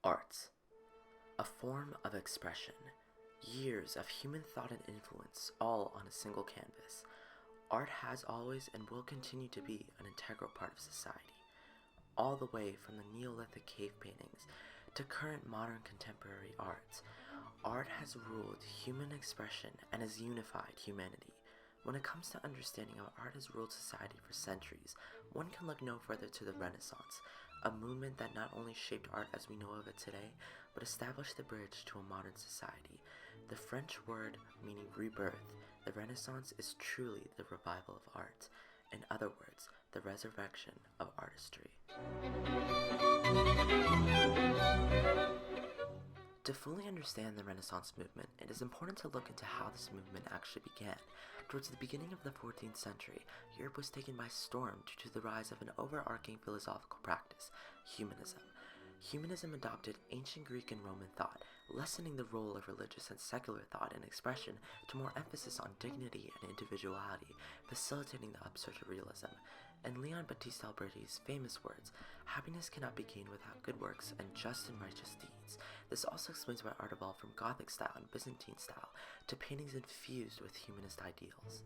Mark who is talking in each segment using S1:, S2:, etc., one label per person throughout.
S1: Arts, a form of expression, years of human thought and influence, all on a single canvas. Art has always and will continue to be an integral part of society, all the way from the Neolithic cave paintings to current modern contemporary arts. Art has ruled human expression and has unified humanity. When it comes to understanding how art has ruled society for centuries, one can look no further to the Renaissance, a movement that not only shaped art as we know of it today, but established the bridge to a modern society. The French word meaning rebirth, the Renaissance is truly the revival of art. In other words, the resurrection of artistry. To fully understand the Renaissance movement, it is important to look into how this movement actually began. Towards the beginning of the 14th century, Europe was taken by storm due to the rise of an overarching philosophical practice, humanism. Humanism adopted ancient Greek and Roman thought, lessening the role of religious and secular thought and expression to more emphasis on dignity and individuality, facilitating the upsurge of realism. In Leon Battista Alberti's famous words, "Happiness cannot be gained without good works and just and righteous deeds." This also explains why art evolved from Gothic style and Byzantine style to paintings infused with humanist ideals.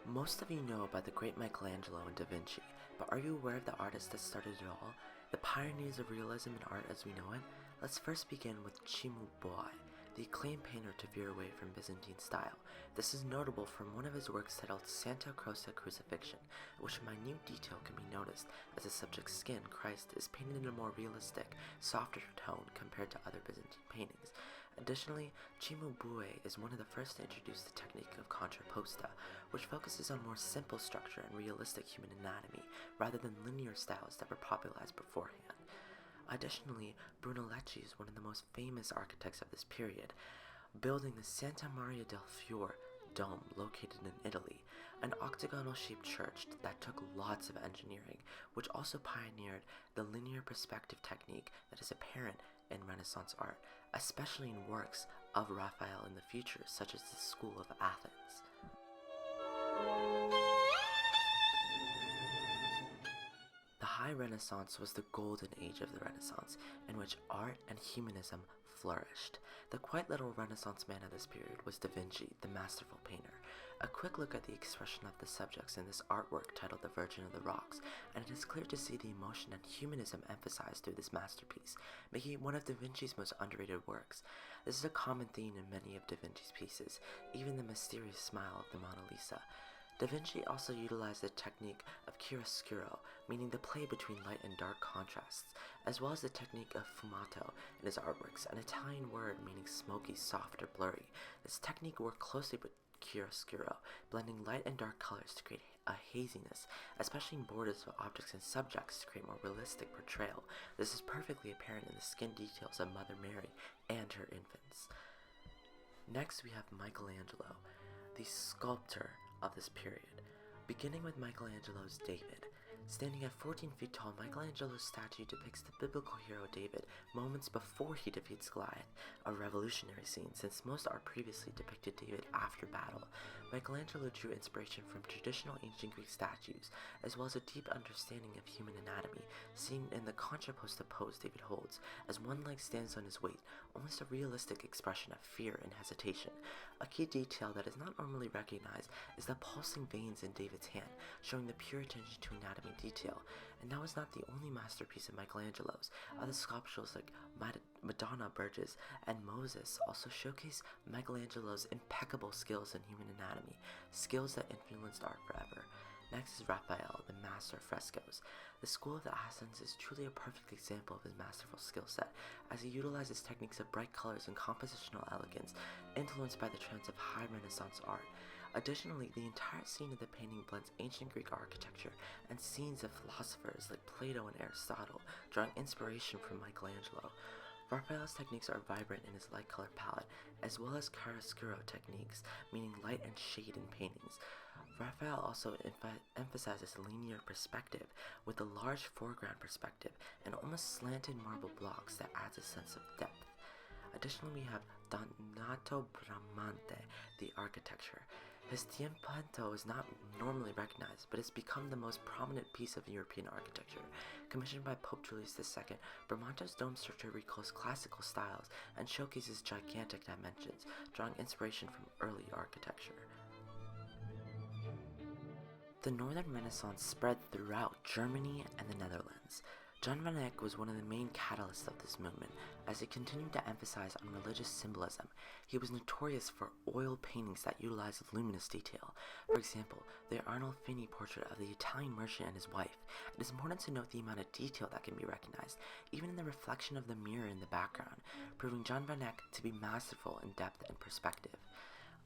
S1: Most of you know about the great Michelangelo and Da Vinci, but are you aware of the artists that started it all? The pioneers of realism in art as we know it? Let's first begin with Cimabue, the acclaimed painter to veer away from Byzantine style. This is notable from one of his works titled Santa Croce Crucifixion, in which a minute detail can be noticed as the subject's skin, Christ, is painted in a more realistic, softer tone compared to other Byzantine paintings. Additionally, Cimabue is one of the first to introduce the technique of contrapposta, which focuses on more simple structure and realistic human anatomy, rather than linear styles that were popularized beforehand. Additionally, Brunelleschi is one of the most famous architects of this period, building the Santa Maria del Fiore dome located in Italy, an octagonal-shaped church that took lots of engineering, which also pioneered the linear perspective technique that is apparent in Renaissance art, especially in works of Raphael in the future, such as the School of Athens. The High Renaissance was the golden age of the Renaissance, in which art and humanism flourished. The quite little Renaissance man of this period was Da Vinci, the masterful painter. A quick look at the expression of the subjects in this artwork titled The Virgin of the Rocks, and it is clear to see the emotion and humanism emphasized through this masterpiece, making it one of Da Vinci's most underrated works. This is a common theme in many of Da Vinci's pieces, even the mysterious smile of the Mona Lisa. Da Vinci also utilized the technique of chiaroscuro, meaning the play between light and dark contrasts, as well as the technique of fumato in his artworks, an Italian word meaning smoky, soft, or blurry. This technique worked closely with chiaroscuro, blending light and dark colors to create a haziness, especially in borders of objects and subjects to create more realistic portrayal. This is perfectly apparent in the skin details of Mother Mary and her infants. Next we have Michelangelo, the sculptor of this period. Beginning with Michelangelo's David. Standing at 14 feet tall, Michelangelo's statue depicts the biblical hero David moments before he defeats Goliath, a revolutionary scene since most art previously depicted David after battle. Michelangelo drew inspiration from traditional ancient Greek statues, as well as a deep understanding of human anatomy, seen in the contrapposta pose David holds, as one leg stands on his weight, almost a realistic expression of fear and hesitation. A key detail that is not normally recognized is the pulsing veins in David's hand, showing the pure attention to anatomy detail. And that was not the only masterpiece of Michelangelo's. Other sculptures like Madonna, Burgess, and Moses also showcase Michelangelo's impeccable skills in human anatomy, skills that influenced art forever. Next is Raphael, the master of frescoes. The School of Athens is truly a perfect example of his masterful skill set, as he utilizes techniques of bright colors and compositional elegance, influenced by the trends of high Renaissance art. Additionally, the entire scene of the painting blends ancient Greek architecture and scenes of philosophers like Plato and Aristotle, drawing inspiration from Michelangelo. Raphael's techniques are vibrant in his light color palette, as well as chiaroscuro techniques, meaning light and shade in paintings. Raphael also emphasizes linear perspective, with a large foreground perspective and almost slanted marble blocks that adds a sense of depth. Additionally, we have Donato Bramante, the architecture. His Tiempo is not normally recognized, but has become the most prominent piece of European architecture. Commissioned by Pope Julius II, Bramante's dome structure recalls classical styles and showcases gigantic dimensions, drawing inspiration from early architecture. The Northern Renaissance spread throughout Germany and the Netherlands. Jan van Eyck was one of the main catalysts of this movement, as he continued to emphasize on religious symbolism. He was notorious for oil paintings that utilized luminous detail. For example, the Arnolfini portrait of the Italian merchant and his wife. It is important to note the amount of detail that can be recognized, even in the reflection of the mirror in the background, proving Jan van Eyck to be masterful in depth and perspective.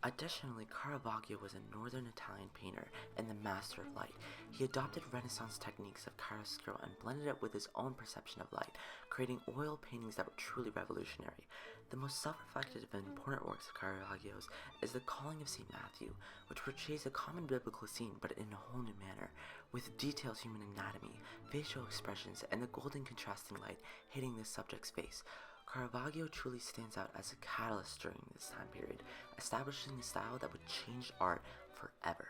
S1: Additionally, Caravaggio was a northern Italian painter and the master of light. He adopted Renaissance techniques of chiaroscuro and blended it with his own perception of light, creating oil paintings that were truly revolutionary. The most self-reflective and important works of Caravaggio's is The Calling of St. Matthew, which portrays a common biblical scene but in a whole new manner, with detailed human anatomy, facial expressions, and the golden contrasting light hitting the subject's face. Caravaggio truly stands out as a catalyst during this time period, establishing a style that would change art forever.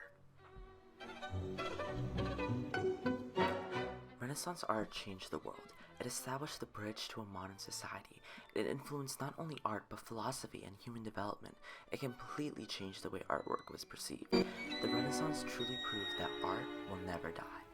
S1: Renaissance art changed the world. It established the bridge to a modern society. It influenced not only art but philosophy and human development. It completely changed the way artwork was perceived. The Renaissance truly proved that art will never die.